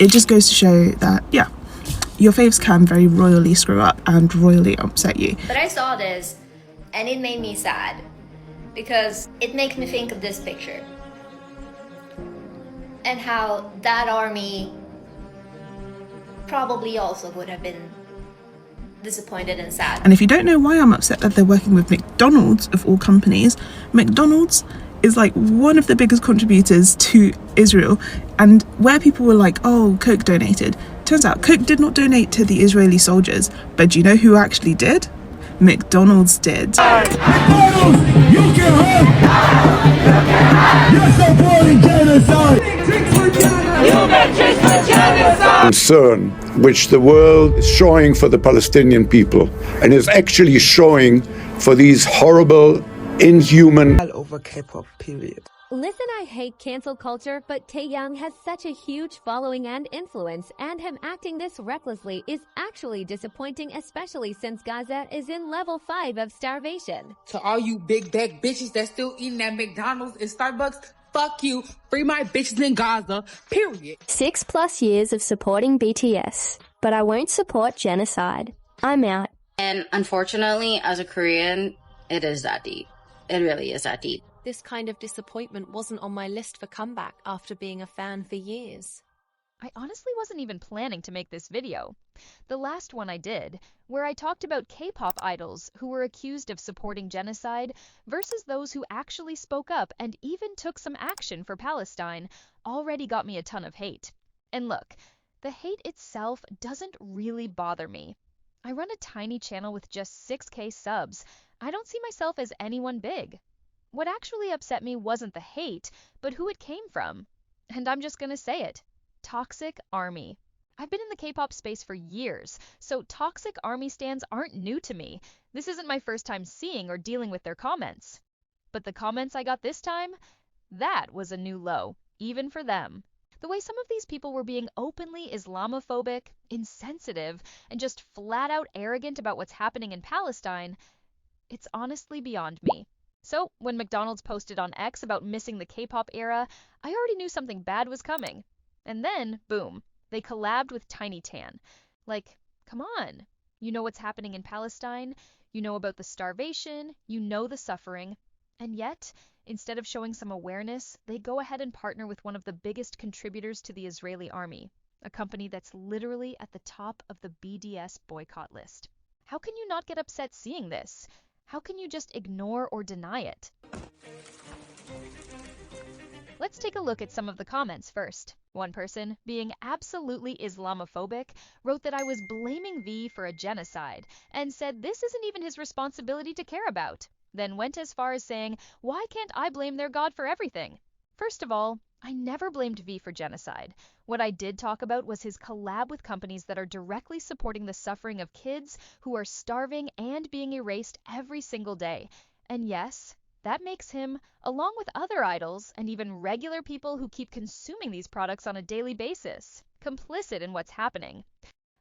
it just goes to show that, yeah, your faves can very royally screw up and royally upset you. But I saw this and it made me sad because it makes me think of this picture and how that army probably also would have been disappointed and sad. And if you don't know why I'm upset that they're working with McDonald's of all companies, McDonald's is like one of the biggest contributors to Israel, and where people were like, oh, Coke donated, turns out Coke did not donate to the Israeli soldiers, but do you know who actually did? McDonald's did. McDonald's, you can have. You're supporting genocide. You make drinks for genocide. Concern which the world is showing for the Palestinian people and is actually showing for these horrible, inhuman Over Kpop, period. Listen, I hate cancel culture, but Taeyang has such a huge following and influence, and him acting this recklessly is actually disappointing, especially since Gaza is in level 5 of starvation. To all you big back bitches that still eating at McDonald's and Starbucks, fuck you. Free my bitches in Gaza, period. 6+ years of supporting BTS, but I won't support genocide. I'm out. And unfortunately, as a Korean, it is that deep. It really is that deep. This kind of disappointment wasn't on my list for comeback after being a fan for years. I honestly wasn't even planning to make this video. The last one I did, where I talked about K-pop idols who were accused of supporting genocide versus those who actually spoke up and even took some action for Palestine, already got me a ton of hate. And look, the hate itself doesn't really bother me. I run a tiny channel with just 6K subs. I don't see myself as anyone big. What actually upset me wasn't the hate, but who it came from. And I'm just gonna say it. Toxic Army. I've been in the K-pop space for years, so toxic Army stans aren't new to me. This isn't my first time seeing or dealing with their comments. But the comments I got this time? That was a new low, even for them. The way some of these people were being openly Islamophobic, insensitive, and just flat out arrogant about what's happening in Palestine, it's honestly beyond me. So, when McDonald's posted on X about missing the K-pop era, I already knew something bad was coming. And then, boom, they collabed with Tiny Tan. Like, come on. You know what's happening in Palestine, you know about the starvation, you know the suffering, and yet, instead of showing some awareness, they go ahead and partner with one of the biggest contributors to the Israeli army, a company that's literally at the top of the BDS boycott list. How can you not get upset seeing this? How can you just ignore or deny it? Let's take a look at some of the comments first. One person, being absolutely Islamophobic, wrote that I was blaming V for a genocide and said this isn't even his responsibility to care about. Then went as far as saying, why can't I blame their God for everything? First of all, I never blamed V for genocide. What I did talk about was his collab with companies that are directly supporting the suffering of kids who are starving and being erased every single day. And yes, that makes him, along with other idols and even regular people who keep consuming these products on a daily basis, complicit in what's happening.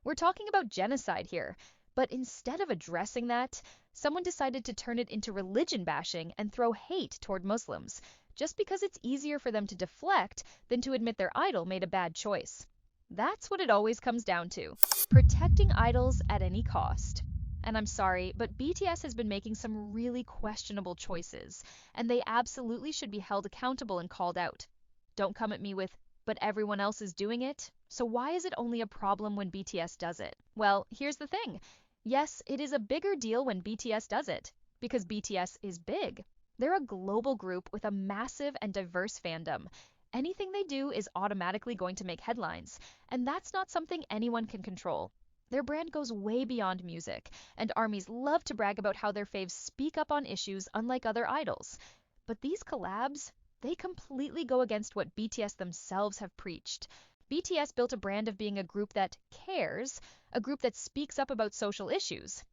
We're talking about genocide here, but instead of addressing that, someone decided to turn it into religion bashing and throw hate toward Muslims, just because it's easier for them to deflect than to admit their idol made a bad choice. That's what it always comes down to, protecting idols at any cost. And I'm sorry, but BTS has been making some really questionable choices, and they absolutely should be held accountable and called out. Don't come at me with, but everyone else is doing it, so why is it only a problem when BTS does it? Well, here's the thing. Yes, it is a bigger deal when BTS does it, because BTS is big. They're a global group with a massive and diverse fandom. Anything they do is automatically going to make headlines, and that's not something anyone can control. Their brand goes way beyond music, and ARMYs love to brag about how their faves speak up on issues unlike other idols. But these collabs, they completely go against what BTS themselves have preached. BTS built a brand of being a group that cares, a group that speaks up about social issues.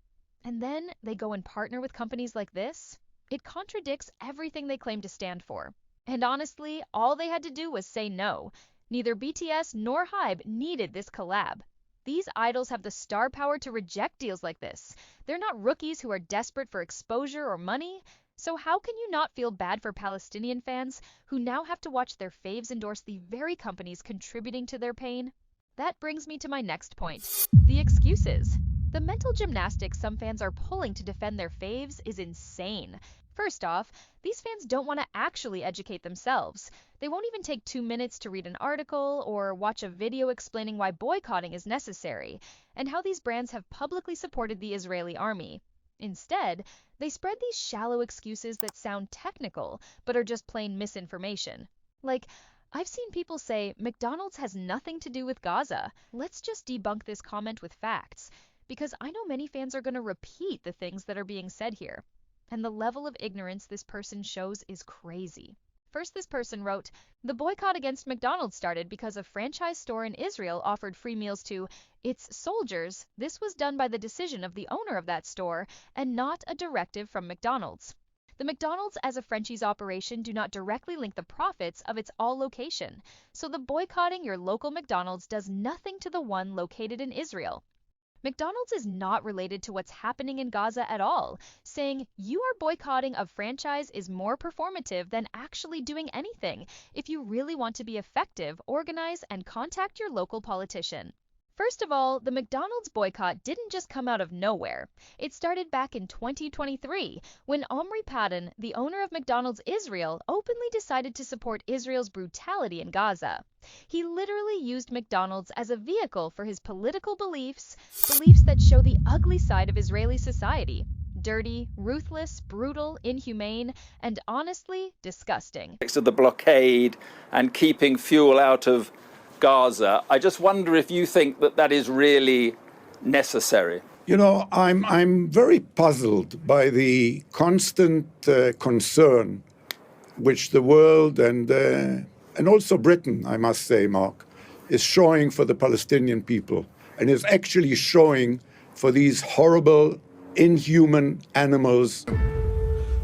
And then they go and partner with companies like this? It contradicts everything they claim to stand for. And honestly, all they had to do was say no. Neither BTS nor Hybe needed this collab. These idols have the star power to reject deals like this. They're not rookies who are desperate for exposure or money. So how can you not feel bad for Palestinian fans who now have to watch their faves endorse the very companies contributing to their pain? That brings me to my next point. The excuses. The mental gymnastics some fans are pulling to defend their faves is insane. First off, these fans don't want to actually educate themselves. They won't even take 2 minutes to read an article or watch a video explaining why boycotting is necessary and how these brands have publicly supported the Israeli army. Instead, they spread these shallow excuses that sound technical but are just plain misinformation. Like, I've seen people say McDonald's has nothing to do with Gaza. Let's just debunk this comment with facts, because I know many fans are going to repeat the things that are being said here. And the level of ignorance this person shows is crazy. First, this person wrote, "The boycott against McDonald's started because a franchise store in Israel offered free meals to its soldiers. This was done by the decision of the owner of that store and not a directive from McDonald's. The McDonald's as a franchise operation do not directly link the profits of its all location, so the boycotting your local McDonald's does nothing to the one located in Israel. McDonald's is not related to what's happening in Gaza at all. Saying you are boycotting a franchise is more performative than actually doing anything. If you really want to be effective, organize and contact your local politician." First of all, the McDonald's boycott didn't just come out of nowhere. It started back in 2023 when Omri Padden, the owner of McDonald's Israel, openly decided to support Israel's brutality in Gaza. He literally used McDonald's as a vehicle for his political beliefs that show the ugly side of Israeli society. Dirty, ruthless, brutal, inhumane, and honestly, disgusting. Of the blockade and keeping fuel out of Gaza. I just wonder if you think that that is really necessary. You know, I'm very puzzled by the constant concern which the world and also Britain, I must say, Mark, is showing for the Palestinian people and is actually showing for these horrible, inhuman animals.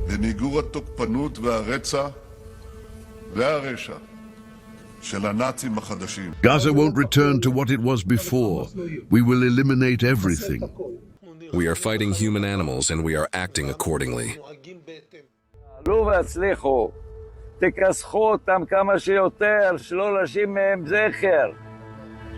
למיגור התוקפנות והרצח והרשע של הנאצים החדשים. Gaza won't return to what it was before. We will eliminate everything. We are fighting human animals and we are acting accordingly. עלו והצליחו, תכסחו אותם כמה שיותר, שלא להשאיר מהם זכר.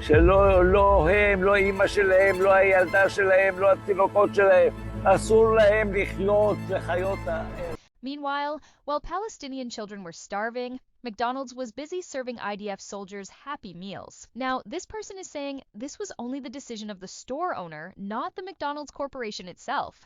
שלא הם, לא אמא שלהם, לא הילדה שלהם, לא התינוקות שלהם. אסור להם לחיות לחיות הארץ. Meanwhile, while Palestinian children were starving, McDonald's was busy serving IDF soldiers Happy Meals. Now, this person is saying this was only the decision of the store owner, not the McDonald's corporation itself.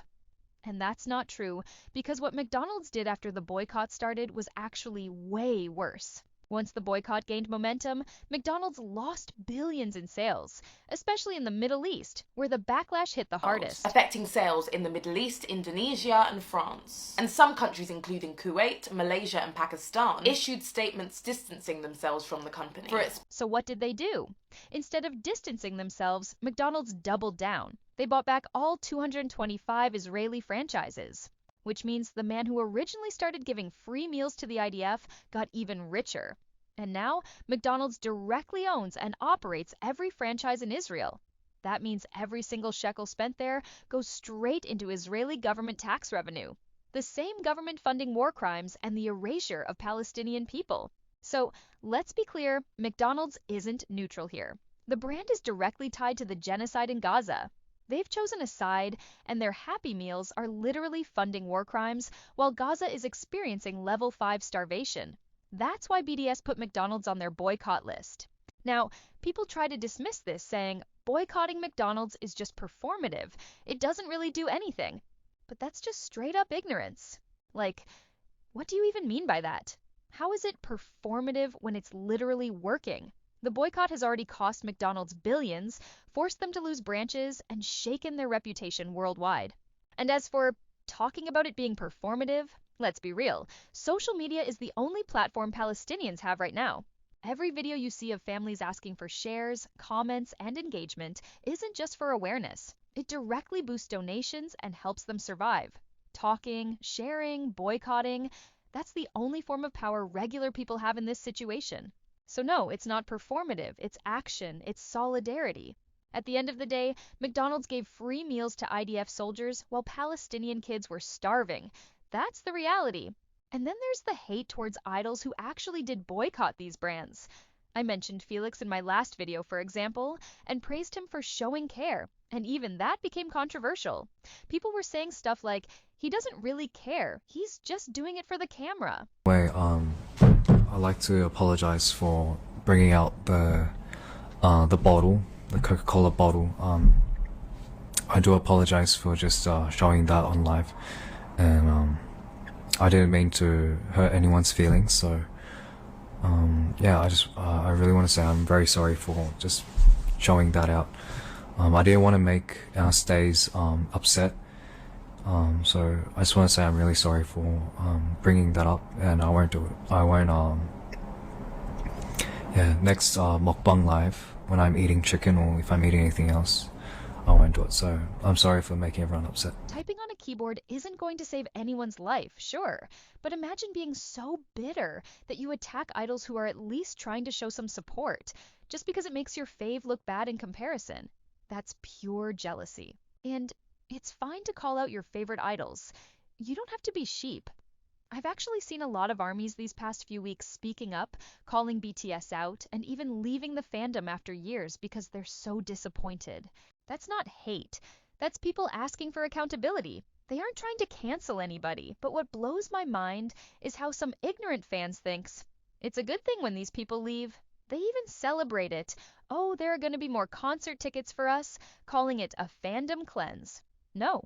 And that's not true, because what McDonald's did after the boycott started was actually way worse. Once the boycott gained momentum, McDonald's lost billions in sales, especially in the Middle East, where the backlash hit the hardest. Affecting sales in the Middle East, Indonesia and France. And some countries including Kuwait, Malaysia and Pakistan issued statements distancing themselves from the company. So what did they do? Instead of distancing themselves, McDonald's doubled down. They bought back all 225 Israeli franchises, which means the man who originally started giving free meals to the IDF got even richer. And now, McDonald's directly owns and operates every franchise in Israel. That means every single shekel spent there goes straight into Israeli government tax revenue, the same government funding war crimes and the erasure of Palestinian people. So, let's be clear, McDonald's isn't neutral here. The brand is directly tied to the genocide in Gaza. They've chosen a side, and their Happy Meals are literally funding war crimes, while Gaza is experiencing level 5 starvation. That's why BDS put McDonald's on their boycott list. Now, people try to dismiss this, saying boycotting McDonald's is just performative. It doesn't really do anything. But that's just straight up ignorance. Like, what do you even mean by that? How is it performative when it's literally working? The boycott has already cost McDonald's billions, forced them to lose branches, and shaken their reputation worldwide. And as for talking about it being performative, let's be real, social media is the only platform Palestinians have right now. Every video you see of families asking for shares, comments, and engagement isn't just for awareness. It directly boosts donations and helps them survive. Talking, sharing, boycotting, that's the only form of power regular people have in this situation. So no, it's not performative, it's action, it's solidarity. At the end of the day, McDonald's gave free meals to IDF soldiers while Palestinian kids were starving. That's the reality. And then there's the hate towards idols who actually did boycott these brands. I mentioned Felix in my last video, for example, and praised him for showing care, and even that became controversial. People were saying stuff like, he doesn't really care, he's just doing it for the camera. I'd like to apologize for bringing out the bottle, the Coca-Cola bottle. I do apologize for just showing that on live, and I didn't mean to hurt anyone's feelings, so yeah, I really want to say I'm very sorry for just showing that out. I didn't want to make Stays upset, so I just want to say I'm really sorry for bringing that up, and I won't do it. I won't yeah, next mukbang live, when I'm eating chicken or if I'm eating anything else, I won't do it. So I'm sorry for making everyone upset. Typing on a keyboard isn't going to save anyone's life, sure, but imagine being so bitter that you attack idols who are at least trying to show some support, just because it makes your fave look bad in comparison. That's pure jealousy. And it's fine to call out your favorite idols. You don't have to be sheep. I've actually seen a lot of ARMYs these past few weeks speaking up, calling BTS out, and even leaving the fandom after years because they're so disappointed. That's not hate. That's people asking for accountability. They aren't trying to cancel anybody, but what blows my mind is how some ignorant fans thinks it's a good thing when these people leave. They even celebrate it. Oh, there are going to be more concert tickets for us, calling it a fandom cleanse. No,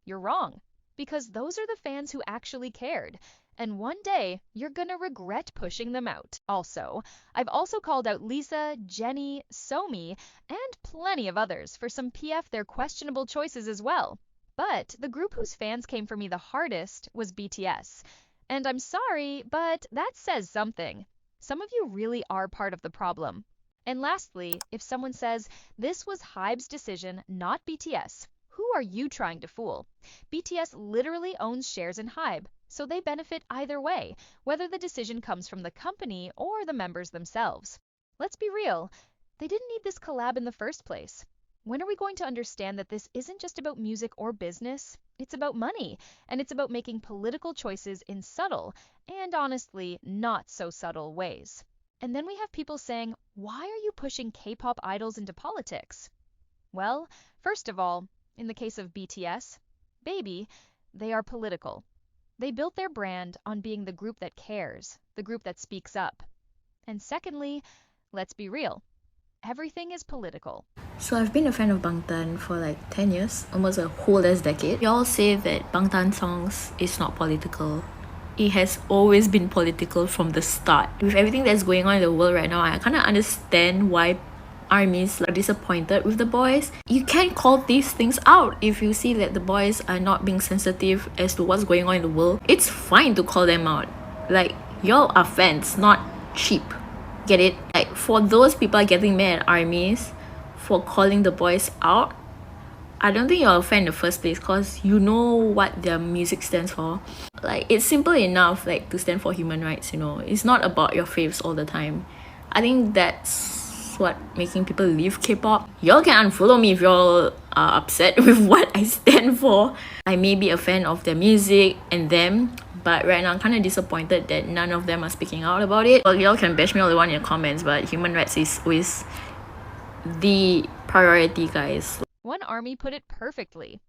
you're wrong, because those are the fans who actually cared. And one day, you're gonna regret pushing them out. Also, I've also called out Lisa, Jennie, Somi, and plenty of others for some PF their questionable choices as well. But the group whose fans came for me the hardest was BTS. And I'm sorry, but that says something. Some of you really are part of the problem. And lastly, if someone says, this was Hybe's decision, not BTS, who are you trying to fool? BTS literally owns shares in Hybe, so they benefit either way, whether the decision comes from the company or the members themselves. Let's be real, they didn't need this collab in the first place. When are we going to understand that this isn't just about music or business? It's about money, and it's about making political choices in subtle, and honestly, not so subtle ways. And then we have people saying, why are you pushing K-pop idols into politics? Well, first of all, in the case of BTS, Baby, they are political. They built their brand on being the group that cares, the group that speaks up. And secondly, let's be real, everything is political. So I've been a fan of Bangtan for like 10 years, almost a whole ass decade. Y'all say that Bangtan songs is not political. It has always been political from the start. With everything that's going on in the world right now, I kind of understand why ARMYs are disappointed with the boys. You can call these things out if you see that the boys are not being sensitive as to what's going on in the world. It's fine to call them out. Like, y'all are fans, not sheep. Get it? Like, for those people getting mad at ARMYs for calling the boys out, I don't think you're a fan in the first place because you know what their music stands for. Like, it's simple enough, like, to stand for human rights, you know. It's not about your faves all the time. I think that's what making people leave K-pop. Y'all can unfollow me if y'all are upset with what I stand for. I may be a fan of their music and them, but right now I'm kind of disappointed that none of them are speaking out about it. Well, y'all can bash me all you want in the comments, but human rights is always the priority, guys. One ARMY put it perfectly.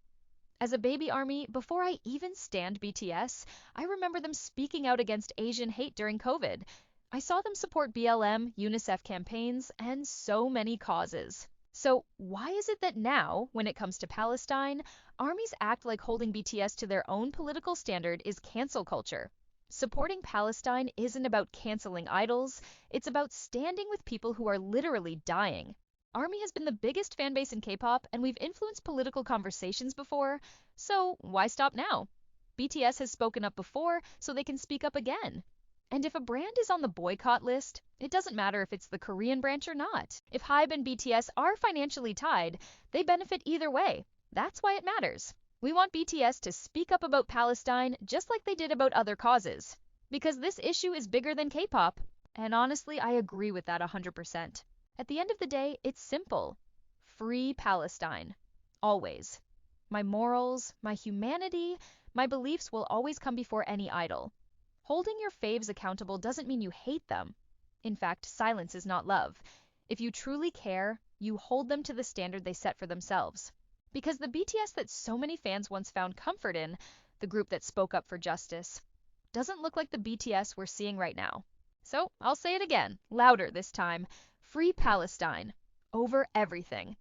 As a baby ARMY, before I even stand BTS, I remember them speaking out against Asian hate during COVID. I saw them support BLM, UNICEF campaigns, and so many causes. So why is it that now, when it comes to Palestine, ARMYs act like holding BTS to their own political standard is cancel culture? Supporting Palestine isn't about canceling idols, it's about standing with people who are literally dying. ARMY has been the biggest fan base in K-pop, and we've influenced political conversations before, so why stop now? BTS has spoken up before, so they can speak up again. And if a brand is on the boycott list, it doesn't matter if it's the Korean branch or not. If Hybe and BTS are financially tied, they benefit either way. That's why it matters. We want BTS to speak up about Palestine just like they did about other causes. Because this issue is bigger than K-pop. And honestly, I agree with that 100%. At the end of the day, it's simple. Free Palestine. Always. My morals, my humanity, my beliefs will always come before any idol. Holding your faves accountable doesn't mean you hate them. In fact, silence is not love. If you truly care, you hold them to the standard they set for themselves. Because the BTS that so many fans once found comfort in, the group that spoke up for justice, doesn't look like the BTS we're seeing right now. So I'll say it again, louder this time. Free Palestine. Over everything.